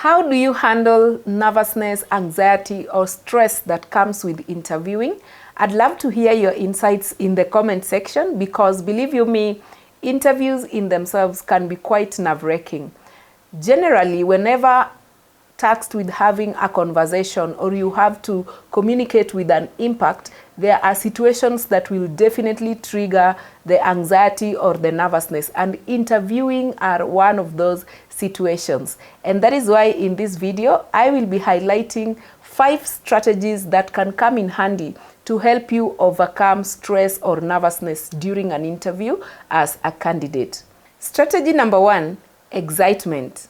How do you handle nervousness, anxiety, or stress that comes with interviewing? I'd love to hear your insights in the comment section because, believe you me, interviews in themselves can be quite nerve-wracking. Generally, whenever tasked with having a conversation or you have to communicate with an impact, there are situations that will definitely trigger the anxiety or the nervousness, and interviewing are one of those situations. And that is why in this video, I will be highlighting 5 strategies that can come in handy to help you overcome stress or nervousness during an interview as a candidate. Strategy number 1, excitement.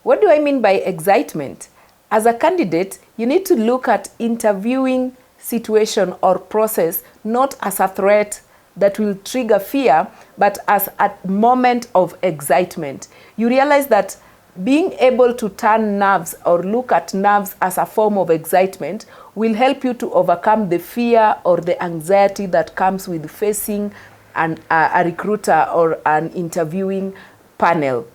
What do I mean by excitement? As a candidate, you need to look at interviewing situation or process not as a threat that will trigger fear, but as a moment of excitement. You realize that being able to turn nerves or look at nerves as a form of excitement will help you to overcome the fear or the anxiety that comes with facing a recruiter or an interviewing panel.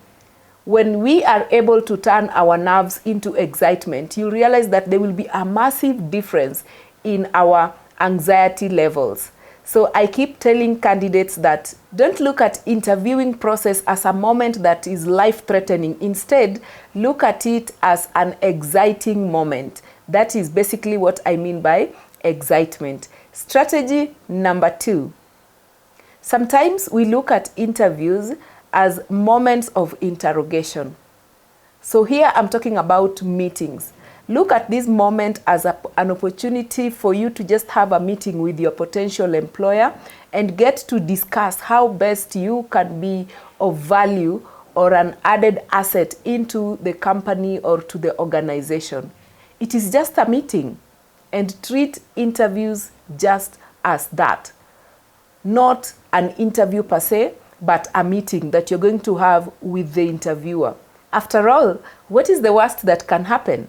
When we are able to turn our nerves into excitement, you realize that there will be a massive difference in our anxiety levels. So I keep telling candidates that don't look at interviewing process as a moment that is life-threatening. Instead, look at it as an exciting moment. That is basically what I mean by excitement. Strategy number 2. Sometimes we look at interviews as moments of interrogation. So here I'm talking about meetings. Look at this moment as an opportunity for you to just have a meeting with your potential employer and get to discuss how best you can be of value or an added asset into the company or to the organization. It is just a meeting, and treat interviews just as that. Not an interview per se, but a meeting that you're going to have with the interviewer. After all, what is the worst that can happen?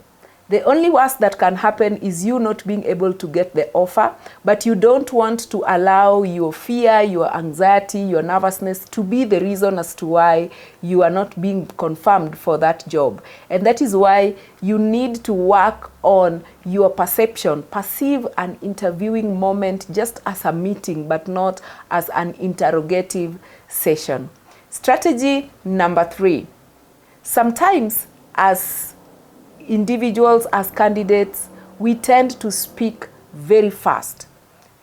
The only worst that can happen is you not being able to get the offer, but you don't want to allow your fear, your anxiety, your nervousness to be the reason as to why you are not being confirmed for that job. And that is why you need to work on your perception. Perceive an interviewing moment just as a meeting, but not as an interrogative session. Strategy number 3. Sometimes as individuals, as candidates, we tend to speak very fast.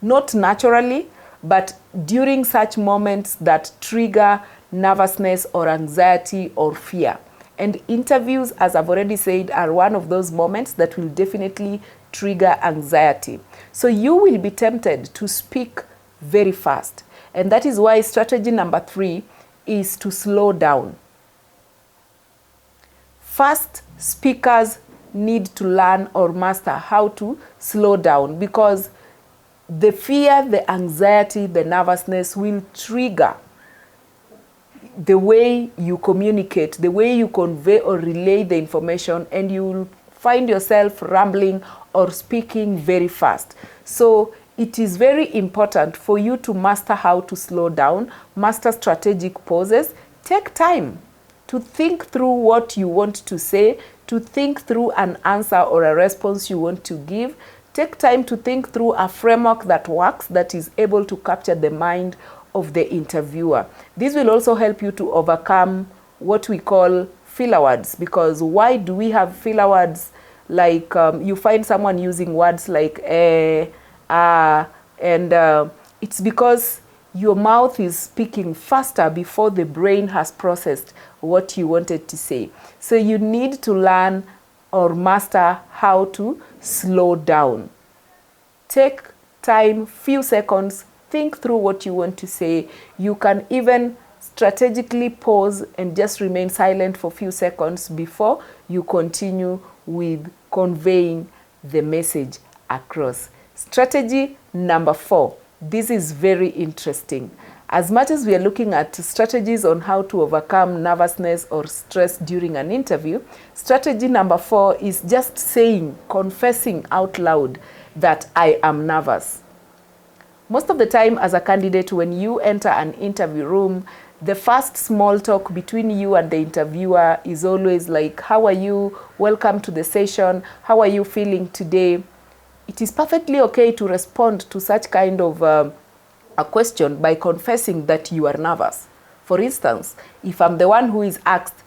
Not naturally, but during such moments that trigger nervousness or anxiety or fear. And interviews, as I've already said, are one of those moments that will definitely trigger anxiety. So you will be tempted to speak very fast. And that is why strategy number 3 is to slow down. Fast speakers need to learn or master how to slow down, because the fear, the anxiety, the nervousness will trigger the way you communicate, the way you convey or relay the information, and you will find yourself rambling or speaking very fast. So it is very important for you to master how to slow down, master strategic pauses, take time to think through what you want to say, to think through an answer or a response you want to give. Take time to think through a framework that works, that is able to capture the mind of the interviewer. This will also help you to overcome what we call filler words, because why do we have filler words? Like you find someone using words like and it's because your mouth is speaking faster before the brain has processed what you wanted to say. So you need to learn or master how to slow down. Take time, few seconds, think through what you want to say. You can even strategically pause and just remain silent for a few seconds before you continue with conveying the message across. Strategy number 4. This is very interesting. As much as we are looking at strategies on how to overcome nervousness or stress during an interview, strategy number 4 is just saying, confessing out loud that I am nervous. Most of the time as a candidate, when you enter an interview room, The first small talk between you and the interviewer is always like, how are you? Welcome to the session. How are you feeling today? It is perfectly okay to respond to such kind of a question by confessing that you are nervous. For instance, if I'm the one who is asked,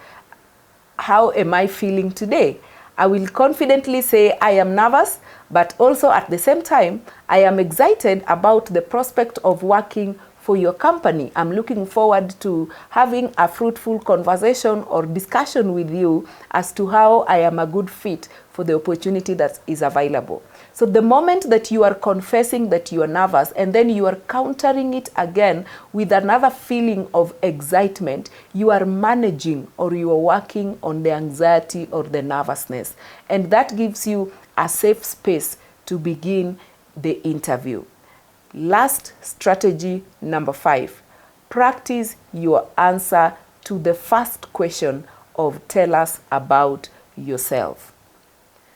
how am I feeling today? I will confidently say I am nervous, but also at the same time, I am excited about the prospect of working for your company. I'm looking forward to having a fruitful conversation or discussion with you as to how I am a good fit for the opportunity that is available. So the moment that you are confessing that you are nervous and then you are countering it again with another feeling of excitement, you are managing or you are working on the anxiety or the nervousness. And that gives you a safe space to begin the interview. Last strategy, number 5, practice your answer to the first question of tell us about yourself.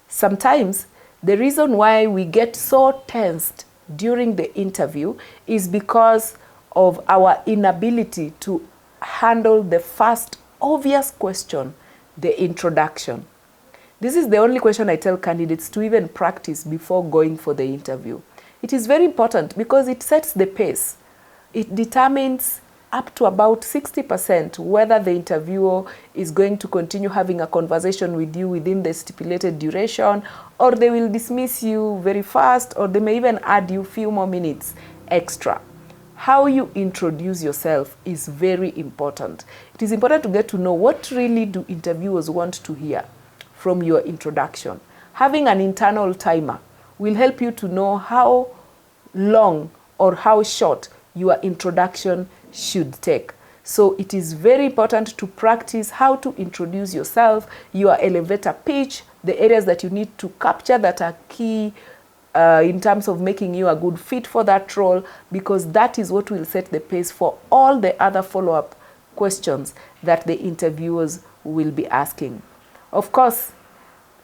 Sometimes the reason why we get so tensed during the interview is because of our inability to handle the first obvious question, the introduction. This is the only question I tell candidates to even practice before going for the interview. It is very important because it sets the pace. It determines up to about 60% whether the interviewer is going to continue having a conversation with you within the stipulated duration, or they will dismiss you very fast, or they may even add you a few more minutes extra. How you introduce yourself is very important. It is important to get to know what really do interviewers want to hear from your introduction. Having an internal timer will help you to know how long or how short your introduction should take. So it is very important to practice how to introduce yourself, your elevator pitch, the areas that you need to capture that are key in terms of making you a good fit for that role, because that is what will set the pace for all the other follow-up questions that the interviewers will be asking. Of course,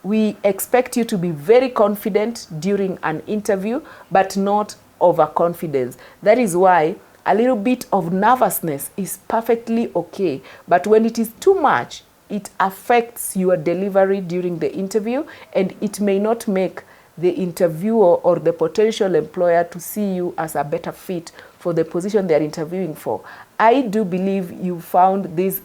we expect you to be very confident during an interview, but not overconfidence. That is why a little bit of nervousness is perfectly okay. But when it is too much, it affects your delivery during the interview, and it may not make the interviewer or the potential employer to see you as a better fit for the position they are interviewing for. I do believe you found these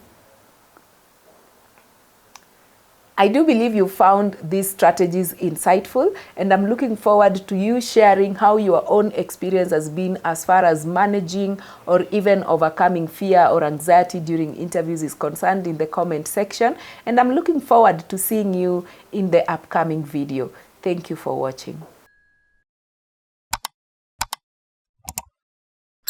strategies insightful, and I'm looking forward to you sharing how your own experience has been as far as managing or even overcoming fear or anxiety during interviews is concerned in the comment section. And I'm looking forward to seeing you in the upcoming video. Thank you for watching.